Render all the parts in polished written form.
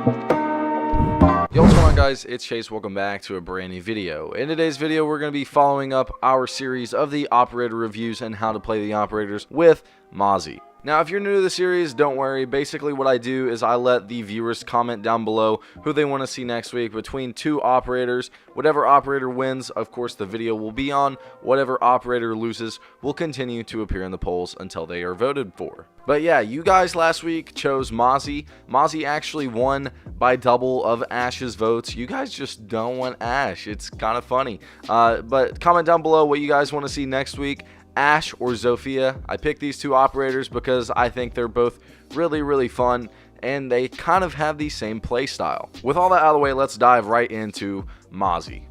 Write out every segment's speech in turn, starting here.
Yo, what's going on, guys? It's Chase. Welcome back to a brand new video. In today's video, we're going to be following up our series of the operator reviews and how to play the operators with Mozzie. Now, if you're new to the series, don't worry. Basically, what I do is I let the viewers comment down below who they want to see next week between two operators. Whatever operator wins, of course, the video will be on. Whatever operator loses will continue to appear in the polls until they are voted for. But yeah, you guys last week chose Mozzie. Mozzie actually won by double of Ash's votes. You guys just don't want Ash. It's kind of funny. But comment down below what you guys want to see next week. Ash or Zofia. I picked these two operators because I think they're both really fun and they kind of have the same play style. With all that out of the way, let's dive right into Mozzie.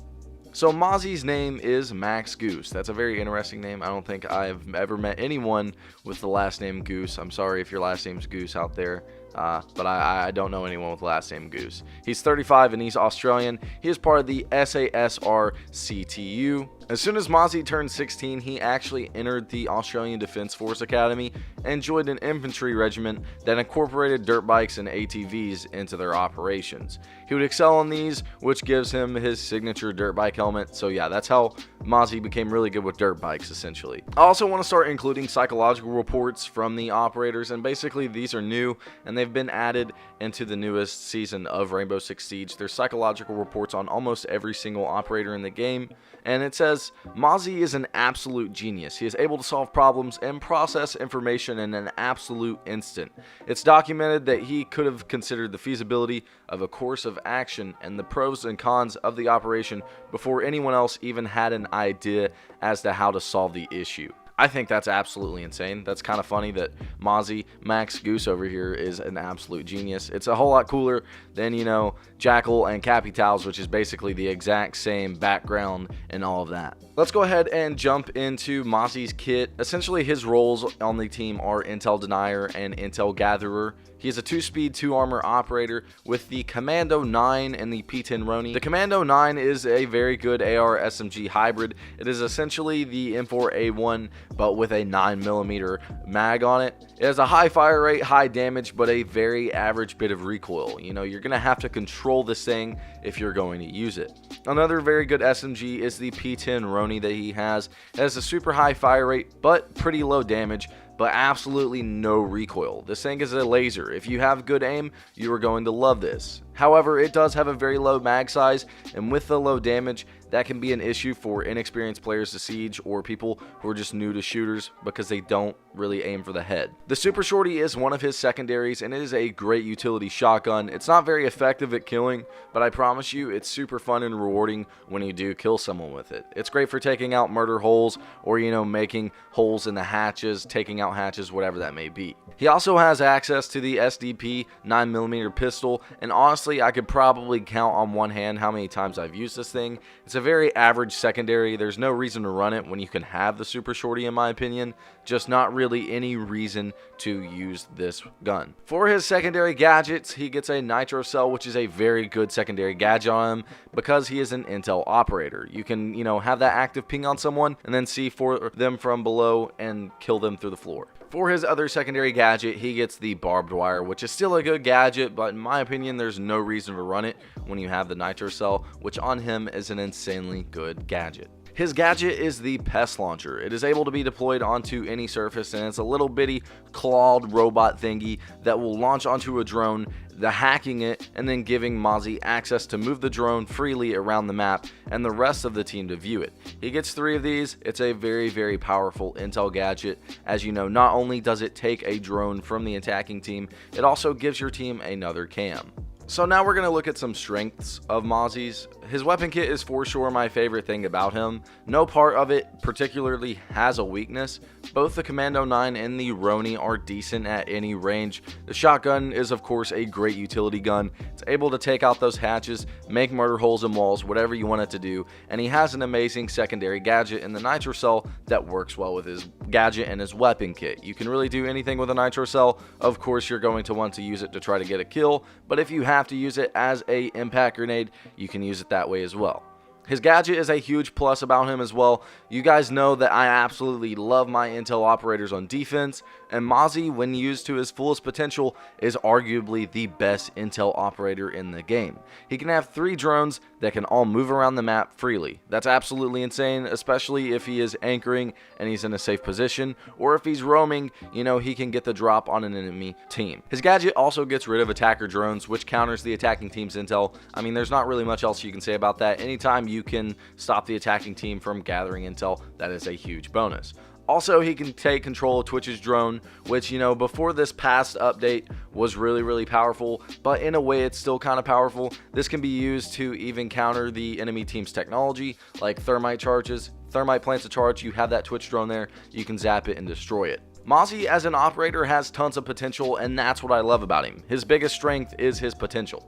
So Mozzie's name is Max Goose. That's a very interesting name. I don't think I've ever met anyone with the last name Goose. I'm sorry if your last name's Goose out there. But I don't know anyone with the last name Goose. He's 35 and he's Australian. He is part of the SASR CTU. As soon as Mozzie turned 16, he actually entered the Australian Defence Force Academy and joined an infantry regiment that incorporated dirt bikes and ATVs into their operations. He would excel on these, which gives him his signature dirt bike helmet. So yeah, that's how Mozzie became really good with dirt bikes, essentially. I also want to start including psychological reports from the operators, and basically these are new and they've been added into the newest season of Rainbow Six Siege. There's psychological reports on almost every single operator in the game, and it says Mozzie is an absolute genius. He is able to solve problems and process information in an absolute instant. It's documented that he could have considered the feasibility of a course of action and the pros and cons of the operation before anyone else even had an idea as to how to solve the issue. I think that's absolutely insane. That's kind of funny that Mozzie, Max Goose over here, is an absolute genius. It's a whole lot cooler than, you know, Jackal and Capitals, which is basically the exact same background and all of that. Let's go ahead and jump into Mozzie's kit. Essentially, his roles on the team are Intel Denier and Intel Gatherer. He is a 2-speed, 2-armor operator with the Commando 9 and the P10 Roni. The Commando 9 is a very good AR SMG hybrid. It is essentially the M4A1, but with a 9mm mag on it. It has a high fire rate, high damage, but a very average bit of recoil. You know, you're going to have to control this thing if you're going to use it. Another very good SMG is the P10 Roni that he has. It has a super high fire rate, but pretty low damage, but absolutely no recoil. This thing is a laser. If you have good aim, you are going to love this. However, it does have a very low mag size, and with the low damage, that can be an issue for inexperienced players to Siege or people who are just new to shooters because they don't really aim for the head. The Super Shorty is one of his secondaries, and it is a great utility shotgun. It's not very effective at killing, but I promise you it's super fun and rewarding when you do kill someone with it. It's great for taking out murder holes or, you know, making holes in the hatches, taking out hatches, whatever that may be. He also has access to the SDP 9mm pistol, and honestly, I could probably count on one hand how many times I've used this thing. It's a very average secondary. There's no reason to run it when you can have the Super Shorty, in my opinion. Just not really any reason to use this gun. For his secondary gadgets, he gets a nitro cell, which is a very good secondary gadget on him because he is an intel operator. You can, you know, have that active ping on someone and then see for them from below and kill them through the floor. For his other secondary gadget, he gets the barbed wire, which is still a good gadget, but in my opinion, there's no reason to run it when you have the nitro cell, which on him is an insanely good gadget. His gadget is the pest launcher. It is able to be deployed onto any surface, and it's a little bitty clawed robot thingy that will launch onto a drone, hacking it and then giving Mozzie access to move the drone freely around the map and the rest of the team to view it. He gets 3 of these. It's a very powerful intel gadget. As you know, not only does it take a drone from the attacking team, it also gives your team another cam. So now we're going to look at some strengths of Mozzie's. His weapon kit is for sure my favorite thing about him. No part of it particularly has a weakness. Both the Commando 9 and the Roni are decent at any range. The shotgun is of course a great utility gun. It's able to take out those hatches, make murder holes in walls, whatever you want it to do. And he has an amazing secondary gadget in the nitro cell that works well with his gadget and his weapon kit. You can really do anything with a nitro cell. Of course you're going to want to use it to try to get a kill, but if you have to use it as a impact grenade, you can use it that way as well. His gadget is a huge plus about him as well. You guys know that I absolutely love my intel operators on defense, and Mozzie, when used to his fullest potential, is arguably the best intel operator in the game. He can have 3 drones that can all move around the map freely. That's absolutely insane, especially if he is anchoring and he's in a safe position, or if he's roaming, you know, he can get the drop on an enemy team. His gadget also gets rid of attacker drones, which counters the attacking team's intel. I mean, there's not really much else you can say about that. Anytime you can stop the attacking team from gathering intel, that is a huge bonus. Also, he can take control of Twitch's drone, which, you know, before this past update was really powerful, but in a way it's still kind of powerful. This can be used to even counter the enemy team's technology, like thermite charges. Thermite plants a charge, you have that Twitch drone there, you can zap it and destroy it. Mozzie as an operator has tons of potential, and that's what I love about him. His biggest strength is his potential.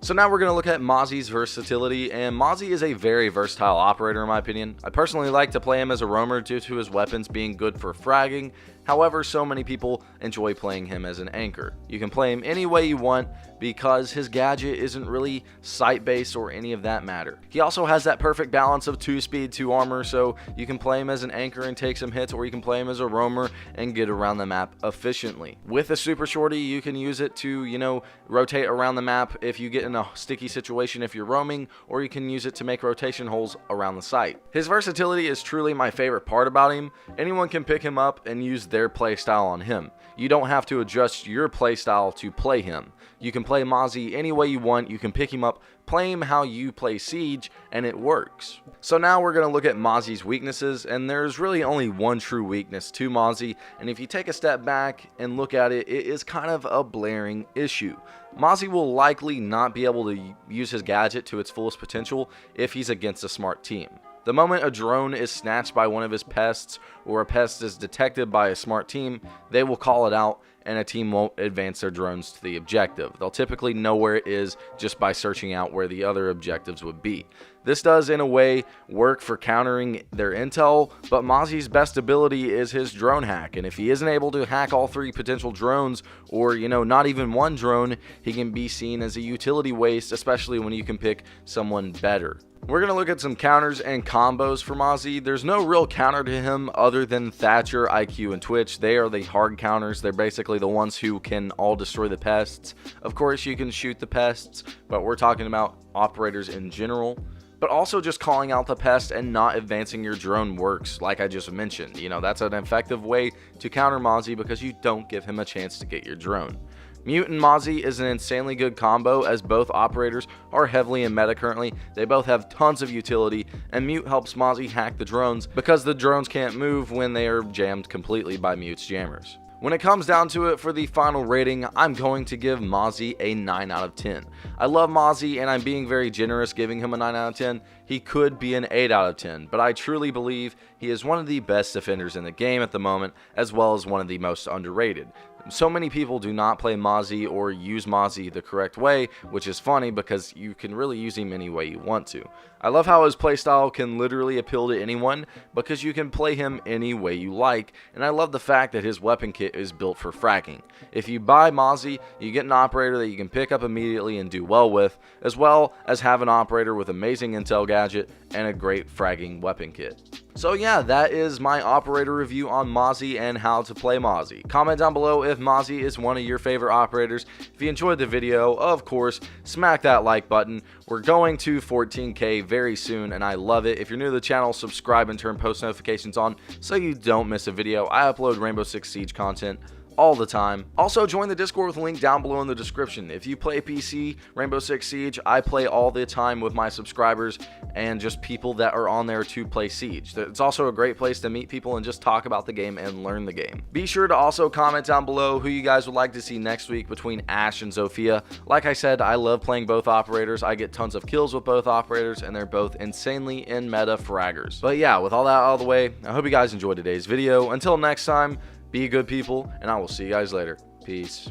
So now we're going to look at Mozzie's versatility, and Mozzie is a very versatile operator in my opinion. I personally like to play him as a roamer due to his weapons being good for fragging. However, so many people enjoy playing him as an anchor. You can play him any way you want because his gadget isn't really sight-based or any of that matter. He also has that perfect balance of 2 speed, 2 armor, so you can play him as an anchor and take some hits, or you can play him as a roamer and get around the map efficiently. With a super shorty, you can use it to, you know, rotate around the map if you get in a sticky situation if you're roaming, or you can use it to make rotation holes around the site. His versatility is truly my favorite part about him. Anyone can pick him up and use their playstyle on him. You don't have to adjust your playstyle to play him. You can play Mozzie any way you want. You can pick him up, play him how you play Siege, and it works. So now we're going to look at Mozzie's weaknesses, and there's really only one true weakness to Mozzie, and if you take a step back and look at it, it is kind of a blaring issue. Mozzie will likely not be able to use his gadget to its fullest potential if he's against a smart team. The moment a drone is snatched by one of his pests, or a pest is detected by a smart team, they will call it out, and a team won't advance their drones to the objective. They'll typically know where it is just by searching out where the other objectives would be. This does, in a way, work for countering their intel, but Mozzie's best ability is his drone hack, and if he isn't able to hack all 3 potential drones, or, you know, not even one drone, he can be seen as a utility waste, especially when you can pick someone better. We're going to look at some counters and combos for Mozzie. There's no real counter to him other than Thatcher, IQ, and Twitch. They are the hard counters. They're basically the ones who can all destroy the pests. Of course, you can shoot the pests, but we're talking about operators in general. But also just calling out the pest and not advancing your drone works, like I just mentioned. You know, that's an effective way to counter Mozzie because you don't give him a chance to get your drone. Mute and Mozzie is an insanely good combo, as both operators are heavily in meta currently. They both have tons of utility, and Mute helps Mozzie hack the drones because the drones can't move when they are jammed completely by Mute's jammers. When it comes down to it for the final rating, I'm going to give Mozzie a 9 out of 10. I love Mozzie, and I'm being very generous giving him a 9 out of 10. He could be an 8 out of 10, but I truly believe he is one of the best defenders in the game at the moment, as well as one of the most underrated. So many people do not play Mozzie or use Mozzie the correct way, which is funny because you can really use him any way you want to. I love how his playstyle can literally appeal to anyone because you can play him any way you like, and I love the fact that his weapon kit is built for fracking. If you buy Mozzie, you get an operator that you can pick up immediately and do well with, as well as have an operator with amazing intel gadget and a great fragging weapon kit. So yeah, that is my operator review on Mozzie and how to play Mozzie. Comment down below if Mozzie is one of your favorite operators. If you enjoyed the video, of course, smack that like button. We're going to 14K very soon, and I love it. If you're new to the channel, subscribe and turn post notifications on so you don't miss a video. I upload Rainbow Six Siege content all the time. Also, join the Discord with a link down below in the description. If you play PC, Rainbow Six Siege, I play all the time with my subscribers and just people that are on there to play Siege. It's also a great place to meet people and just talk about the game and learn the game. Be sure to also comment down below who you guys would like to see next week between Ash and Zofia. Like I said, I love playing both operators. I get tons of kills with both operators, and they're both insanely in meta fraggers. But yeah, with all that out of the way, I hope you guys enjoyed today's video. Until next time, be good people, and I will see you guys later. Peace.